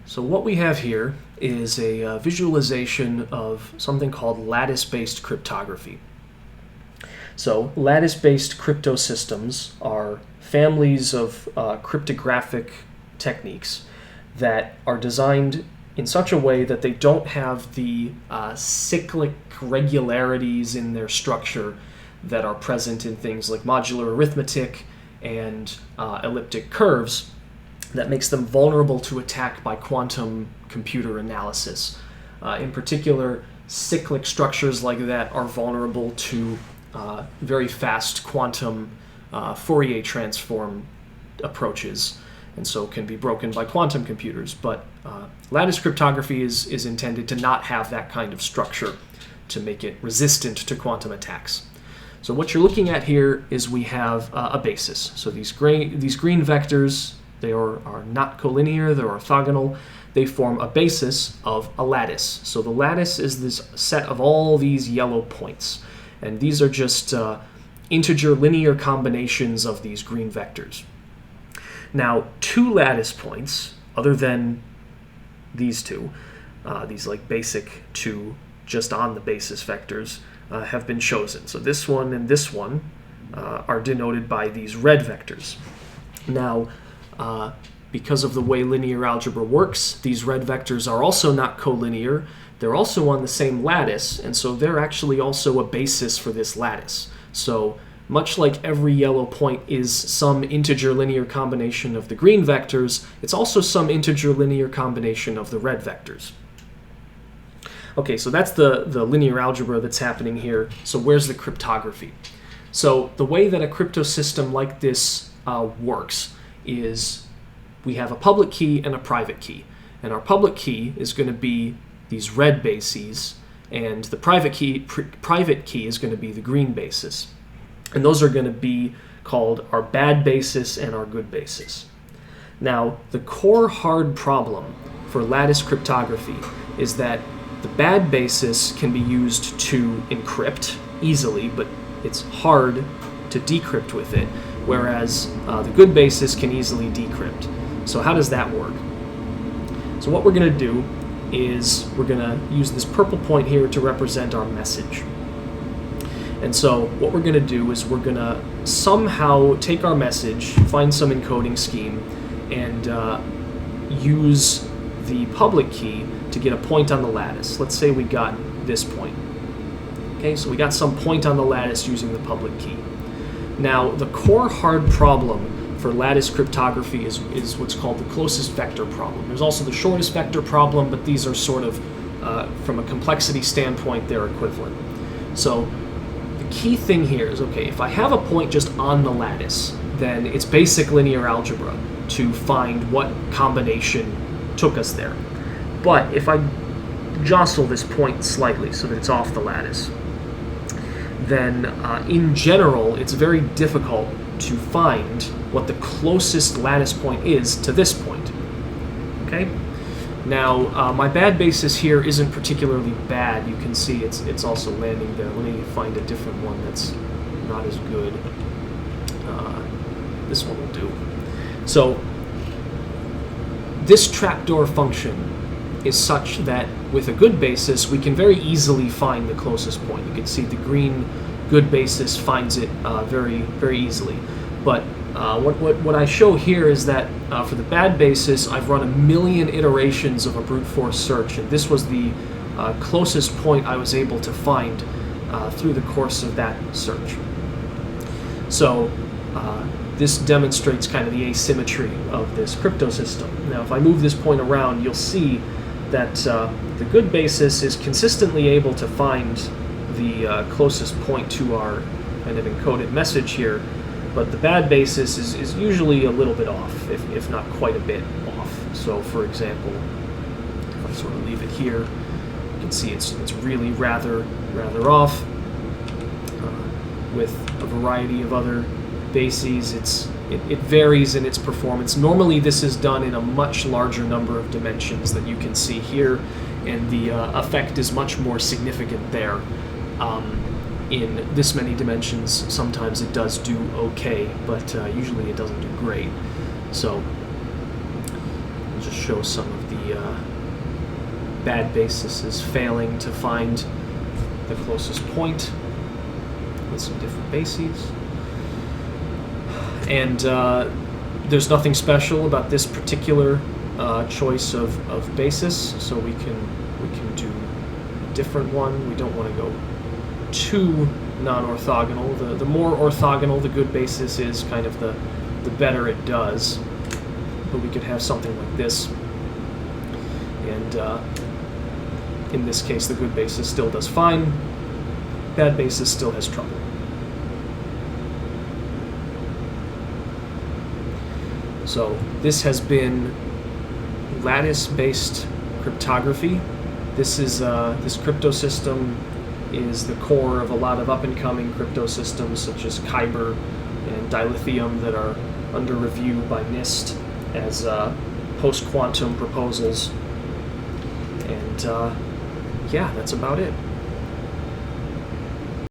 So what we have here is a visualization of something called lattice-based cryptography. So lattice-based crypto systems are families of cryptographic techniques that are designed in such a way that they don't have the cyclic regularities in their structure that are present in things like modular arithmetic and elliptic curves that makes them vulnerable to attack by quantum computer analysis. In particular, cyclic structures like that are vulnerable to very fast quantum Fourier transform approaches, and so can be broken by quantum computers. But lattice cryptography is intended to not have that kind of structure to make it resistant to quantum attacks. So what you're looking at here is we have a basis. So these green vectors, they are not collinear, they're orthogonal. They form a basis of a lattice. So the lattice is this set of all these yellow points. And these are just integer linear combinations of these green vectors. Now, two lattice points, other than these two, these like basic two just on the basis vectors, have been chosen. So this one and this one are denoted by these red vectors. Now, because of the way linear algebra works, these red vectors are also not collinear. They're also on the same lattice, and so they're actually also a basis for this lattice. So much like every yellow point is some integer linear combination of the green vectors, it's also some integer linear combination of the red vectors. Okay, so that's the linear algebra that's happening here. So where's the cryptography? So the way that a crypto system like this works is we have a public key and a private key. And our public key is going to be these red bases, and the private key is going to be the green basis. And those are going to be called our bad basis and our good basis. Now, the core hard problem for lattice cryptography is that the bad basis can be used to encrypt easily, but it's hard to decrypt with it, whereas the good basis can easily decrypt. So how does that work? So what we're going to do is we're going to use this purple point here to represent our message. And so what we're going to do is we're going to somehow take our message, find some encoding scheme, and use the public key to get a point on the lattice. Let's say we got this point. Okay, so we got some point on the lattice using the public key. Now, the core hard problem for lattice cryptography is what's called the closest vector problem. There's also the shortest vector problem, but these are sort of, from a complexity standpoint, they're equivalent. So the key thing here is, okay, if I have a point just on the lattice, then it's basic linear algebra to find what combination took us there. But if I jostle this point slightly so that it's off the lattice, then in general, it's very difficult to find what the closest lattice point is to this point. Okay? Now, my bad basis here isn't particularly bad. You can see it's also landing there. Let me find a different one that's not as good. This one will do. So, this trapdoor function is such that with a good basis, we can very easily find the closest point. You can see the green good basis finds it very, very easily. But what I show here is that for the bad basis, I've run 1,000,000 iterations of a brute force search, and this was the closest point I was able to find through the course of that search. So this demonstrates kind of the asymmetry of this crypto system. Now, if I move this point around, you'll see that the good basis is consistently able to find the closest point to our kind of encoded message here, but the bad basis is usually a little bit off, if not quite a bit off. So, for example, if I sort of leave it here, you can see it's really rather off. With a variety of other bases, it varies in its performance. Normally, this is done in a much larger number of dimensions that you can see here, and the effect is much more significant there. In this many dimensions, sometimes it does do okay, but usually it doesn't do great. So just show some of the bad bases failing to find the closest point with some different bases. And there's nothing special about this particular choice of basis, so we can do a different one. We don't want to go too non-orthogonal. The more orthogonal the good basis is, kind of the better it does. But we could have something like this, and in this case the good basis still does fine, bad basis still has trouble. So this has been lattice-based cryptography. This crypto system is the core of a lot of up-and-coming crypto systems such as Kyber and dilithium that are under review by NIST as post-quantum proposals. And yeah, that's about it.